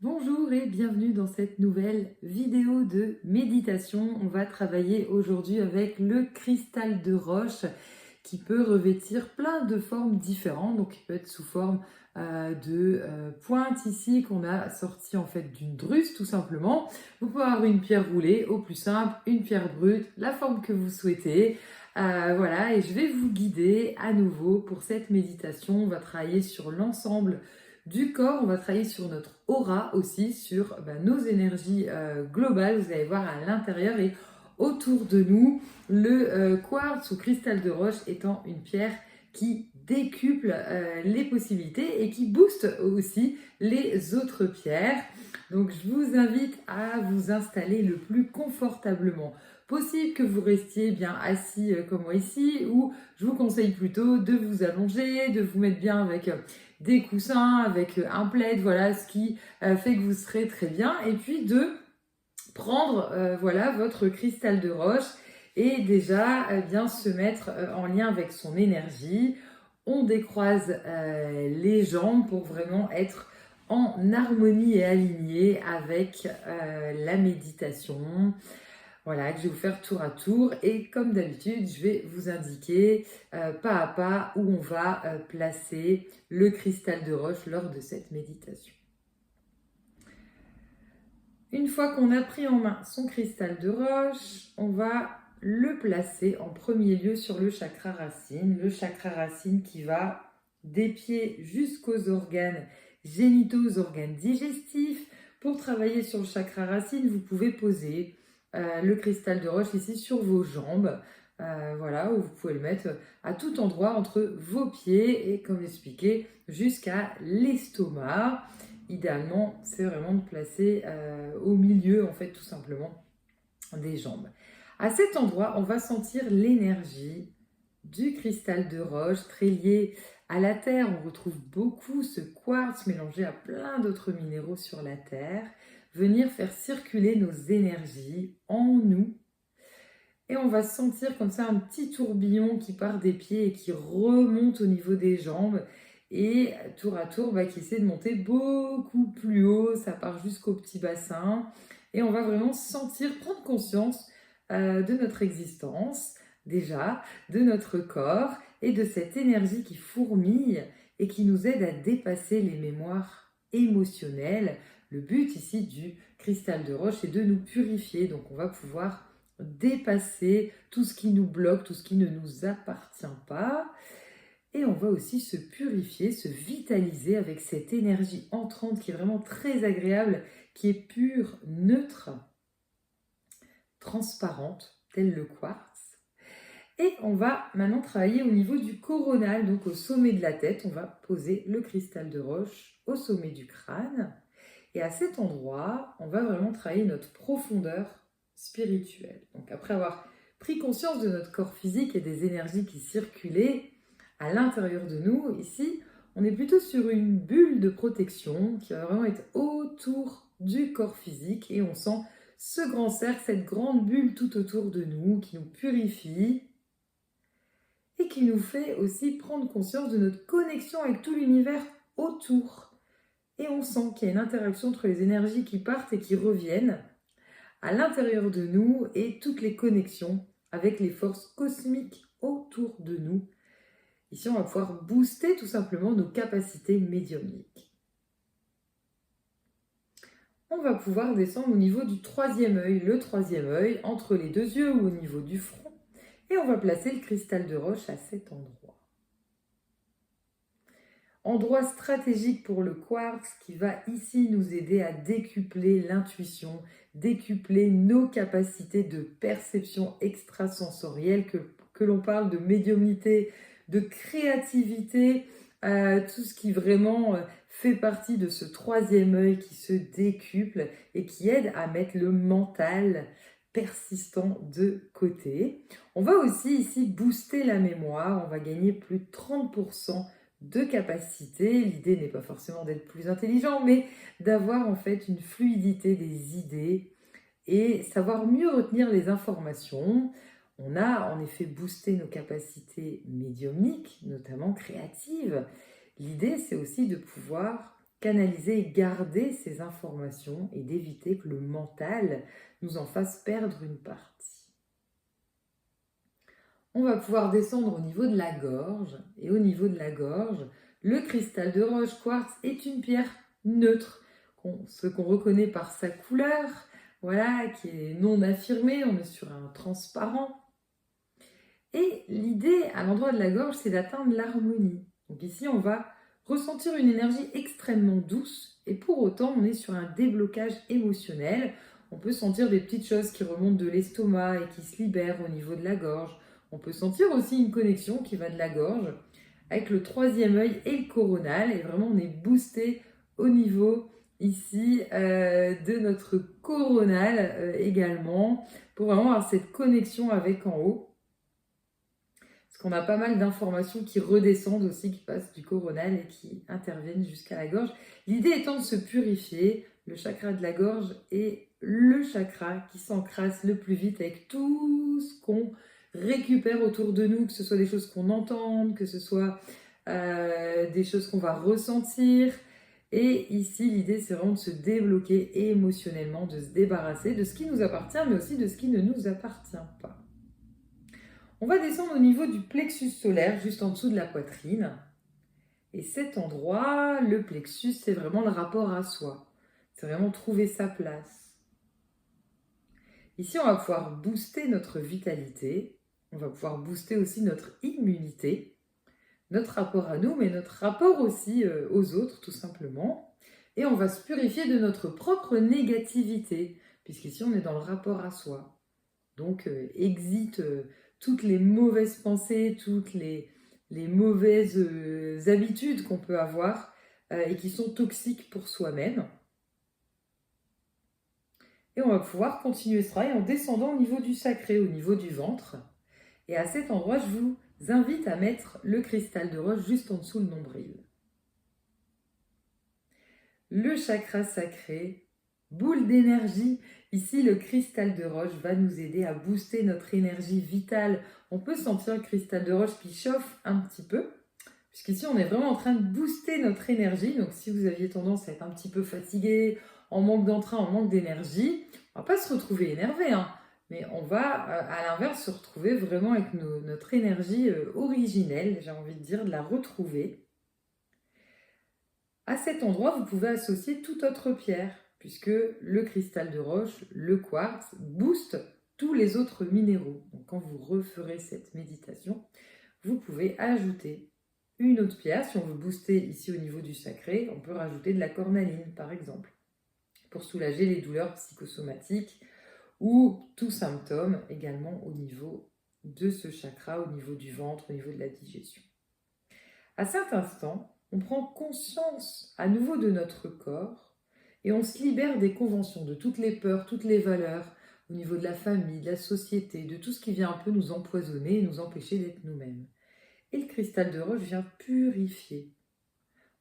Bonjour et bienvenue dans cette nouvelle vidéo de méditation. On va travailler aujourd'hui avec le cristal de roche qui peut revêtir plein de formes différentes. Donc il peut être sous forme de pointe ici qu'on a sorti en fait d'une druse tout simplement. Vous pouvez avoir une pierre roulée au plus simple, une pierre brute, la forme que vous souhaitez. Voilà, et je vais vous guider à nouveau pour cette méditation. On va travailler sur l'ensemble du corps, on va travailler sur notre aura aussi, sur nos énergies globales. Vous allez voir à l'intérieur et autour de nous, le quartz ou cristal de roche étant une pierre qui décuple les possibilités et qui booste aussi les autres pierres. Donc je vous invite à vous installer le plus confortablement possible, que vous restiez bien assis comme moi ici, ou je vous conseille plutôt de vous allonger, de vous mettre bien avec des coussins, avec un plaid, voilà, ce qui fait que vous serez très bien. Et puis de prendre voilà, votre cristal de roche et déjà bien se mettre en lien avec son énergie. On décroise les jambes pour vraiment être en harmonie et aligné avec la méditation. Voilà, que je vais vous faire tour à tour et comme d'habitude, je vais vous indiquer pas à pas où on va placer le cristal de roche lors de cette méditation. Une fois qu'on a pris en main son cristal de roche, on va le placer en premier lieu sur le chakra racine qui va des pieds jusqu'aux organes génitaux, aux organes digestifs. Pour travailler sur le chakra racine, vous pouvez poser le cristal de roche ici sur vos jambes, voilà, où vous pouvez le mettre à tout endroit entre vos pieds et, comme expliqué, jusqu'à l'estomac. Idéalement, c'est vraiment de placer au milieu, en fait, tout simplement, des jambes. À cet endroit, on va sentir l'énergie du cristal de roche, très lié à la terre. On retrouve beaucoup ce quartz mélangé à plein d'autres minéraux sur la terre, venir faire circuler nos énergies en nous. Et on va sentir comme ça un petit tourbillon qui part des pieds et qui remonte au niveau des jambes. Et tour à tour, qui essaie de monter beaucoup plus haut. Ça part jusqu'au petit bassin. Et on va vraiment sentir, prendre conscience de notre existence, déjà, de notre corps et de cette énergie qui fourmille et qui nous aide à dépasser les mémoires émotionnelles. Le but ici du cristal de roche est de nous purifier. Donc on va pouvoir dépasser tout ce qui nous bloque, tout ce qui ne nous appartient pas. Et on va aussi se purifier, se vitaliser avec cette énergie entrante qui est vraiment très agréable, qui est pure, neutre, transparente, tel le quartz. Et on va maintenant travailler au niveau du coronal, donc au sommet de la tête. On va poser le cristal de roche au sommet du crâne. Et à cet endroit, on va vraiment travailler notre profondeur spirituelle. Donc après avoir pris conscience de notre corps physique et des énergies qui circulaient à l'intérieur de nous, ici, on est plutôt sur une bulle de protection qui va vraiment être autour du corps physique et on sent ce grand cercle, cette grande bulle tout autour de nous qui nous purifie et qui nous fait aussi prendre conscience de notre connexion avec tout l'univers autour. Et on sent qu'il y a une interaction entre les énergies qui partent et qui reviennent à l'intérieur de nous et toutes les connexions avec les forces cosmiques autour de nous. Ici, on va pouvoir booster tout simplement nos capacités médiumniques. On va pouvoir descendre au niveau du troisième œil, le troisième œil, entre les deux yeux ou au niveau du front. Et on va placer le cristal de roche à cet endroit. Endroit stratégique pour le quartz qui va ici nous aider à décupler l'intuition, décupler nos capacités de perception extrasensorielle, que l'on parle de médiumnité, de créativité, tout ce qui vraiment fait partie de ce troisième œil qui se décuple et qui aide à mettre le mental persistant de côté. On va aussi ici booster la mémoire, on va gagner plus de 30% de capacité. L'idée n'est pas forcément d'être plus intelligent, mais d'avoir en fait une fluidité des idées et savoir mieux retenir les informations. On a en effet boosté nos capacités médiumniques, notamment créatives. L'idée, c'est aussi de pouvoir canaliser et garder ces informations et d'éviter que le mental nous en fasse perdre une partie. On va pouvoir descendre au niveau de la gorge. Et au niveau de la gorge, le cristal de roche quartz est une pierre neutre, ce qu'on reconnaît par sa couleur, voilà, qui est non affirmée, on est sur un transparent. Et l'idée à l'endroit de la gorge, c'est d'atteindre l'harmonie. Donc ici, on va ressentir une énergie extrêmement douce et pour autant, on est sur un déblocage émotionnel. On peut sentir des petites choses qui remontent de l'estomac et qui se libèrent au niveau de la gorge. On peut sentir aussi une connexion qui va de la gorge avec le troisième œil et le coronal. Et vraiment, on est boosté au niveau ici de notre coronal également pour vraiment avoir cette connexion avec en haut. Parce qu'on a pas mal d'informations qui redescendent aussi, qui passent du coronal et qui interviennent jusqu'à la gorge. L'idée étant de se purifier. Le chakra de la gorge est le chakra qui s'encrasse le plus vite avec tout ce qu'on récupère autour de nous, que ce soit des choses qu'on entende, que ce soit des choses qu'on va ressentir. Et ici, l'idée, c'est vraiment de se débloquer émotionnellement, de se débarrasser de ce qui nous appartient, mais aussi de ce qui ne nous appartient pas. On va descendre au niveau du plexus solaire, juste en dessous de la poitrine. Et cet endroit, le plexus, c'est vraiment le rapport à soi. C'est vraiment trouver sa place. Ici, on va pouvoir booster notre vitalité. On va pouvoir booster aussi notre immunité, notre rapport à nous, mais notre rapport aussi aux autres, tout simplement. Et on va se purifier de notre propre négativité, puisqu'ici, on est dans le rapport à soi. Donc, exit toutes les mauvaises pensées, toutes les mauvaises habitudes qu'on peut avoir et qui sont toxiques pour soi-même. Et on va pouvoir continuer ce travail en descendant au niveau du sacré, au niveau du ventre. Et à cet endroit, je vous invite à mettre le cristal de roche juste en dessous le nombril. Le chakra sacré, boule d'énergie. Ici, le cristal de roche va nous aider à booster notre énergie vitale. On peut sentir le cristal de roche qui chauffe un petit peu, puisqu'ici, on est vraiment en train de booster notre énergie. Donc, si vous aviez tendance à être un petit peu fatigué, en manque d'entrain, en manque d'énergie, on ne va pas se retrouver énervé, mais on va, à l'inverse, se retrouver vraiment avec notre énergie originelle, j'ai envie de dire, de la retrouver. À cet endroit, vous pouvez associer toute autre pierre, puisque le cristal de roche, le quartz, booste tous les autres minéraux. Donc, quand vous referez cette méditation, vous pouvez ajouter une autre pierre. Si on veut booster ici au niveau du sacré, on peut rajouter de la cornaline, par exemple, pour soulager les douleurs psychosomatiques ou tout symptôme également au niveau de ce chakra, au niveau du ventre, au niveau de la digestion. À cet instant, on prend conscience à nouveau de notre corps et on se libère des conventions, de toutes les peurs, toutes les valeurs au niveau de la famille, de la société, de tout ce qui vient un peu nous empoisonner et nous empêcher d'être nous-mêmes. Et le cristal de roche vient purifier.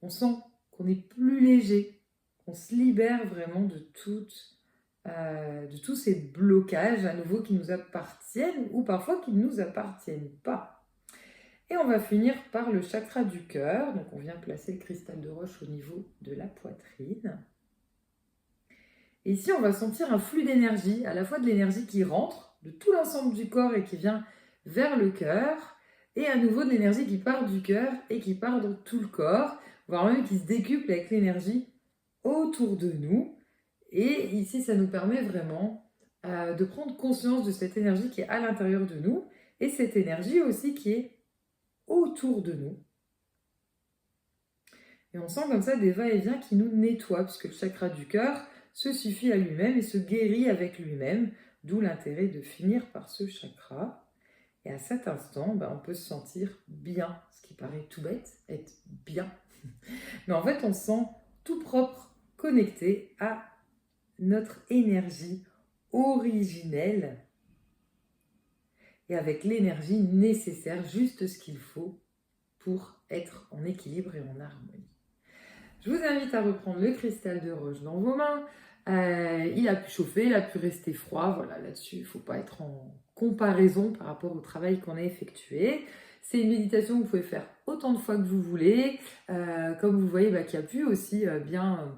On sent qu'on est plus léger, qu'on se libère vraiment de tous ces blocages à nouveau qui nous appartiennent ou parfois qui ne nous appartiennent pas. Et on va finir par le chakra du cœur. Donc on vient placer le cristal de roche au niveau de la poitrine. Et ici, on va sentir un flux d'énergie, à la fois de l'énergie qui rentre de tout l'ensemble du corps et qui vient vers le cœur, et à nouveau de l'énergie qui part du cœur et qui part dans tout le corps, voire même qui se décuple avec l'énergie autour de nous. Et ici, ça nous permet vraiment de prendre conscience de cette énergie qui est à l'intérieur de nous et cette énergie aussi qui est autour de nous. Et on sent comme ça des va-et-vient qui nous nettoient, puisque le chakra du cœur se suffit à lui-même et se guérit avec lui-même, d'où l'intérêt de finir par ce chakra. Et à cet instant, on peut se sentir bien, ce qui paraît tout bête, être bien. Mais en fait, on se sent tout propre, connecté à notre énergie originelle et avec l'énergie nécessaire, juste ce qu'il faut pour être en équilibre et en harmonie. Je vous invite à reprendre le cristal de roche dans vos mains. Il a pu chauffer, il a pu rester froid. Voilà, là-dessus, il ne faut pas être en comparaison par rapport au travail qu'on a effectué. C'est une méditation que vous pouvez faire autant de fois que vous voulez. Comme vous voyez, qui a pu aussi bien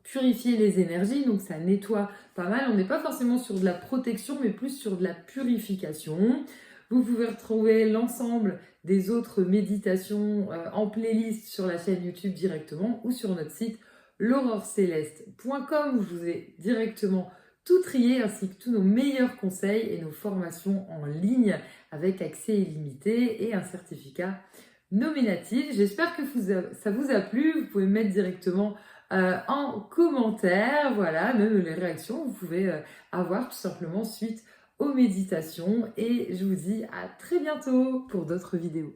purifier les énergies, donc ça nettoie pas mal. On n'est pas forcément sur de la protection, mais plus sur de la purification. Vous pouvez retrouver l'ensemble des autres méditations en playlist sur la chaîne YouTube directement ou sur notre site l'aurore-céleste.com où je vous ai directement tout trié ainsi que tous nos meilleurs conseils et nos formations en ligne avec accès illimité et un certificat nominatif. J'espère que ça vous a plu. Vous pouvez mettre directement en commentaire, voilà, même les réactions, vous pouvez avoir tout simplement suite aux méditations. Et je vous dis à très bientôt pour d'autres vidéos.